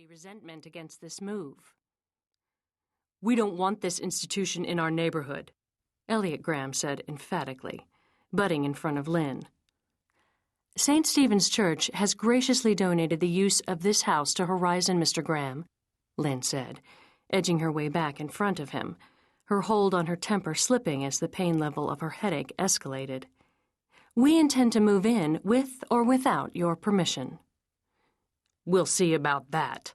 community resentment against this move. "We don't want this institution in our neighborhood," Elliot Graham said emphatically, butting in front of Lynn. "St. Stephen's Church has graciously donated the use of this house to Horizon, Mr. Graham," Lynn said, edging her way back in front of him, her hold on her temper slipping as the pain level of her headache escalated. "We intend to move in with or without your permission." "We'll see about that."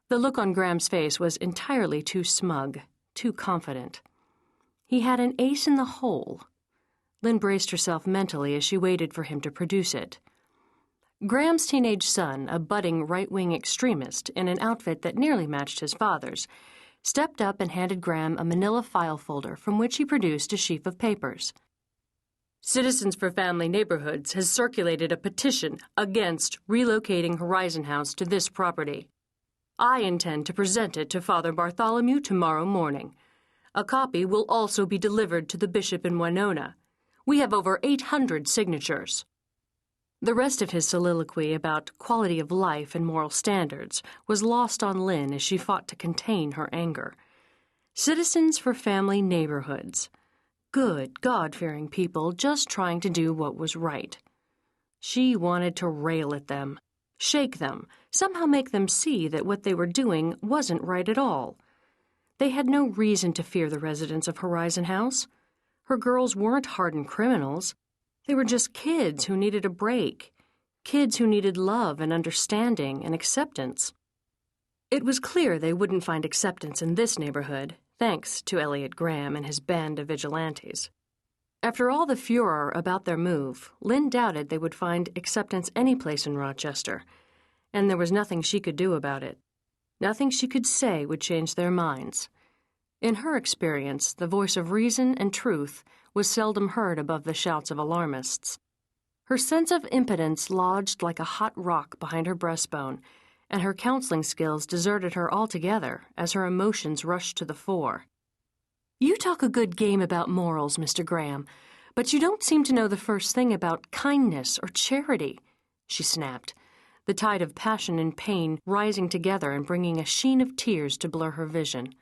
The look on Graham's face was entirely too smug, too confident. He had an ace in the hole. Lynn braced herself mentally as she waited for him to produce it. Graham's teenage son, a budding right-wing extremist in an outfit that nearly matched his father's, stepped up and handed Graham a manila file folder from which he produced a sheaf of papers. "Citizens for Family Neighborhoods has circulated a petition against relocating Horizon House to this property. I intend to present it to Father Bartholomew tomorrow morning. A copy will also be delivered to the bishop in Winona. We have over 800 signatures." The rest of his soliloquy about quality of life and moral standards was lost on Lynn as she fought to contain her anger. Citizens for Family Neighborhoods. Good, God-fearing people just trying to do what was right. She wanted to rail at them, shake them, somehow make them see that what they were doing wasn't right at all. They had no reason to fear the residents of Horizon House. Her girls weren't hardened criminals. They were just kids who needed a break, kids who needed love and understanding and acceptance. It was clear they wouldn't find acceptance in this neighborhood, thanks to Elliot Graham and his band of vigilantes. After all the furor about their move, Lynn doubted they would find acceptance anyplace in Rochester, and there was nothing she could do about it. Nothing she could say would change their minds. In her experience, the voice of reason and truth was seldom heard above the shouts of alarmists. Her sense of impotence lodged like a hot rock behind her breastbone, and her counseling skills deserted her altogether as her emotions rushed to the fore. "You talk a good game about morals, Mr. Graham, but you don't seem to know the first thing about kindness or charity," she snapped, the tide of passion and pain rising together and bringing a sheen of tears to blur her vision.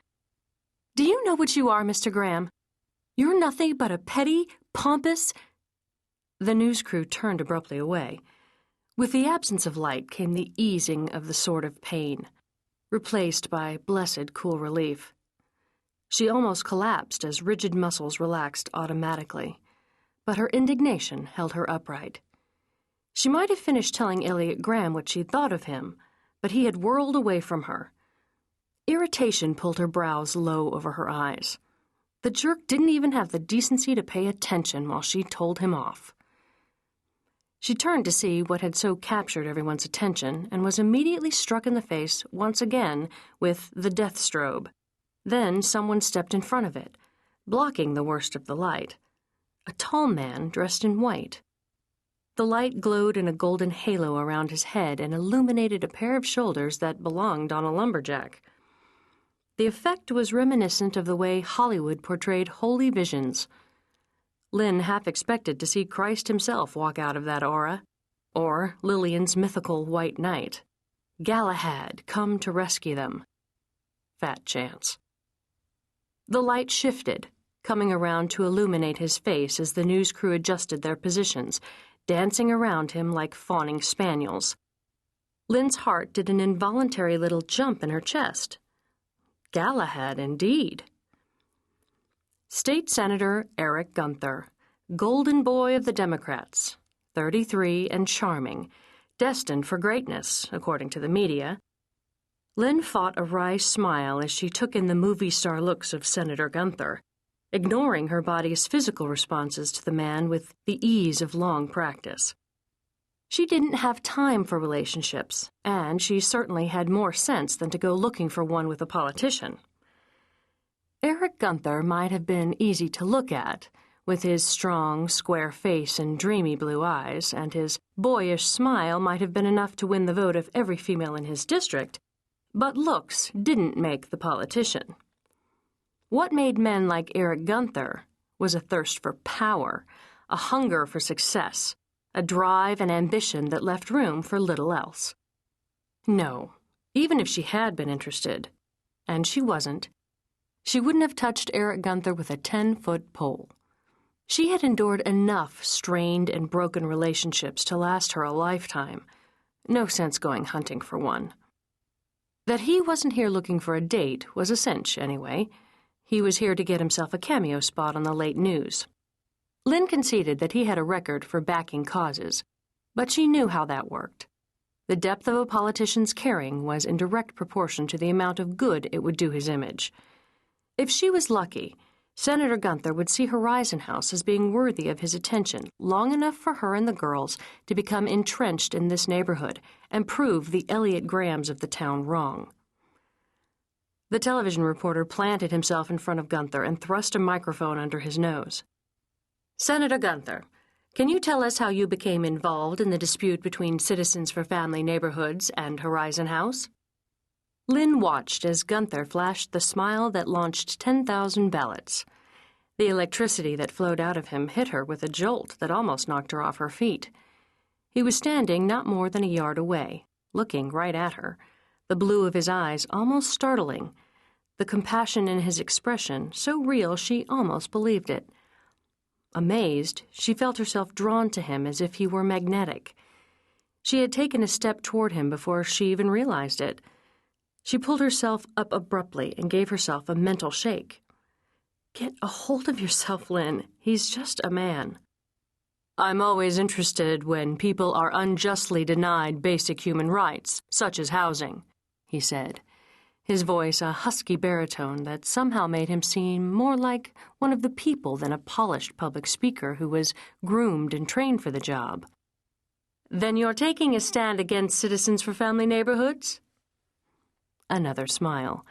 "Do you know what you are, Mr. Graham? You're nothing but a petty, pompous—" The news crew turned abruptly away. With the absence of light came the easing of the sword of pain, replaced by blessed cool relief. She almost collapsed as rigid muscles relaxed automatically, but her indignation held her upright. She might have finished telling Elliot Graham what she'd thought of him, but he had whirled away from her. Irritation pulled her brows low over her eyes. The jerk didn't even have the decency to pay attention while she told him off. She turned to see what had so captured everyone's attention and was immediately struck in the face once again with the death strobe. Then someone stepped in front of it, blocking the worst of the light. A tall man dressed in white. The light glowed in a golden halo around his head and illuminated a pair of shoulders that belonged on a lumberjack. The effect was reminiscent of the way Hollywood portrayed holy visions. Lynn half expected to see Christ himself walk out of that aura, or Lillian's mythical White Knight. Galahad, come to rescue them. Fat chance. The light shifted, coming around to illuminate his face as the news crew adjusted their positions, dancing around him like fawning spaniels. Lynn's heart did an involuntary little jump in her chest. Galahad, indeed. State Senator Erik Gunther, golden boy of the Democrats, 33 and charming, destined for greatness, according to the media. Lynn fought a wry smile as she took in the movie star looks of Senator Gunther, ignoring her body's physical responses to the man with the ease of long practice. She didn't have time for relationships, and she certainly had more sense than to go looking for one with a politician. Erik Gunther might have been easy to look at, with his strong, square face and dreamy blue eyes, and his boyish smile might have been enough to win the vote of every female in his district, but looks didn't make the politician. What made men like Erik Gunther was a thirst for power, a hunger for success, a drive and ambition that left room for little else. No, even if she had been interested, and she wasn't, she wouldn't have touched Erik Gunther with a 10-foot pole. She had endured enough strained and broken relationships to last her a lifetime. No sense going hunting for one. That he wasn't here looking for a date was a cinch, anyway. He was here to get himself a cameo spot on the late news. Lynn conceded that he had a record for backing causes, but she knew how that worked. The depth of a politician's caring was in direct proportion to the amount of good it would do his image. If she was lucky, Senator Gunther would see Horizon House as being worthy of his attention long enough for her and the girls to become entrenched in this neighborhood and prove the Elliott Grahams of the town wrong. The television reporter planted himself in front of Gunther and thrust a microphone under his nose. "Senator Gunther, can you tell us how you became involved in the dispute between Citizens for Family Neighborhoods and Horizon House?" Lynn watched as Gunther flashed the smile that launched 10,000 ballots. The electricity that flowed out of him hit her with a jolt that almost knocked her off her feet. He was standing not more than a yard away, looking right at her, the blue of his eyes almost startling, the compassion in his expression so real she almost believed it. Amazed, she felt herself drawn to him as if he were magnetic. She had taken a step toward him before she even realized it. She pulled herself up abruptly and gave herself a mental shake. "Get a hold of yourself, Lynn. He's just a man." "I'm always interested when people are unjustly denied basic human rights, such as housing," he said, his voice a husky baritone that somehow made him seem more like one of the people than a polished public speaker who was groomed and trained for the job. "Then you're taking a stand against Citizens for Family Neighborhoods?" Another smile.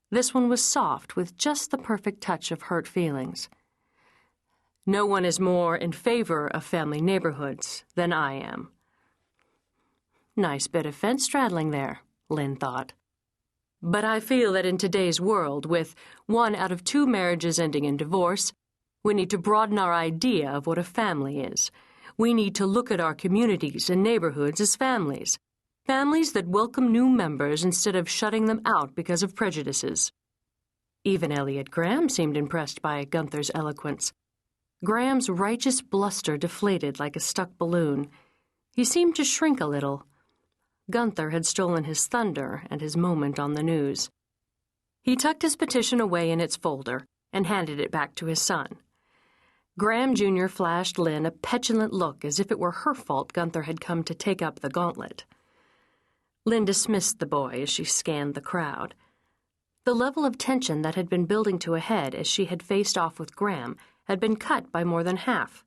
This one was soft, with just the perfect touch of hurt feelings. "No one is more in favor of family neighborhoods than I am." Nice bit of fence straddling there, Lynn thought. "But I feel that in today's world, with 1 out of 2 marriages ending in divorce, we need to broaden our idea of what a family is. We need to look at our communities and neighborhoods as families. Families that welcome new members instead of shutting them out because of prejudices." Even Elliott Graham seemed impressed by Gunther's eloquence. Graham's righteous bluster deflated like a stuck balloon. He seemed to shrink a little. Gunther had stolen his thunder and his moment on the news. He tucked his petition away in its folder and handed it back to his son. Graham Jr. flashed Lynn a petulant look as if it were her fault Gunther had come to take up the gauntlet. Lynn dismissed the boy as she scanned the crowd. The level of tension that had been building to a head as she had faced off with Graham had been cut by more than half.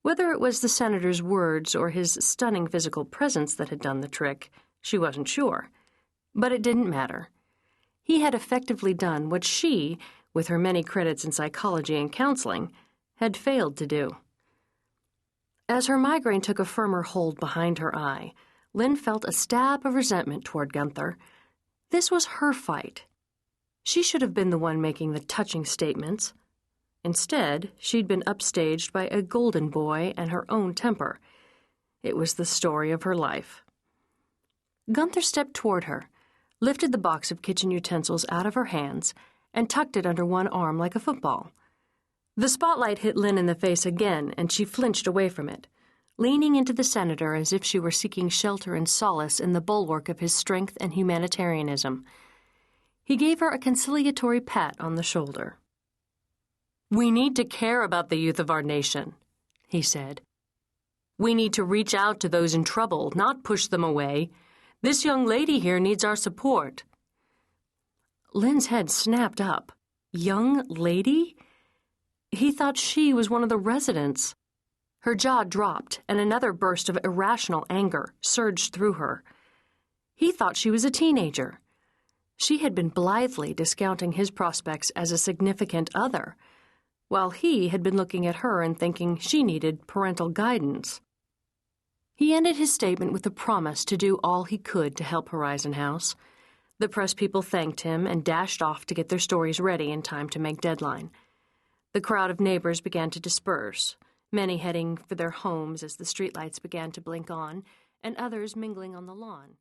Whether it was the senator's words or his stunning physical presence that had done the trick, she wasn't sure. But it didn't matter. He had effectively done what she, with her many credits in psychology and counseling, had failed to do. As her migraine took a firmer hold behind her eye, Lynn felt a stab of resentment toward Gunther. This was her fight. She should have been the one making the touching statements. Instead, she'd been upstaged by a golden boy and her own temper. It was the story of her life. Gunther stepped toward her, lifted the box of kitchen utensils out of her hands, and tucked it under one arm like a football. The spotlight hit Lynn in the face again, and she flinched away from it, leaning into the senator as if she were seeking shelter and solace in the bulwark of his strength and humanitarianism. He gave her a conciliatory pat on the shoulder. "We need to care about the youth of our nation," he said. "We need to reach out to those in trouble, not push them away. This young lady here needs our support." Lynn's head snapped up. Young lady? He thought she was one of the residents. Her jaw dropped, and another burst of irrational anger surged through her. He thought she was a teenager. She had been blithely discounting his prospects as a significant other, while he had been looking at her and thinking she needed parental guidance. He ended his statement with a promise to do all he could to help Horizon House. The press people thanked him and dashed off to get their stories ready in time to make deadline. The crowd of neighbors began to disperse, many heading for their homes as the streetlights began to blink on, and others mingling on the lawn.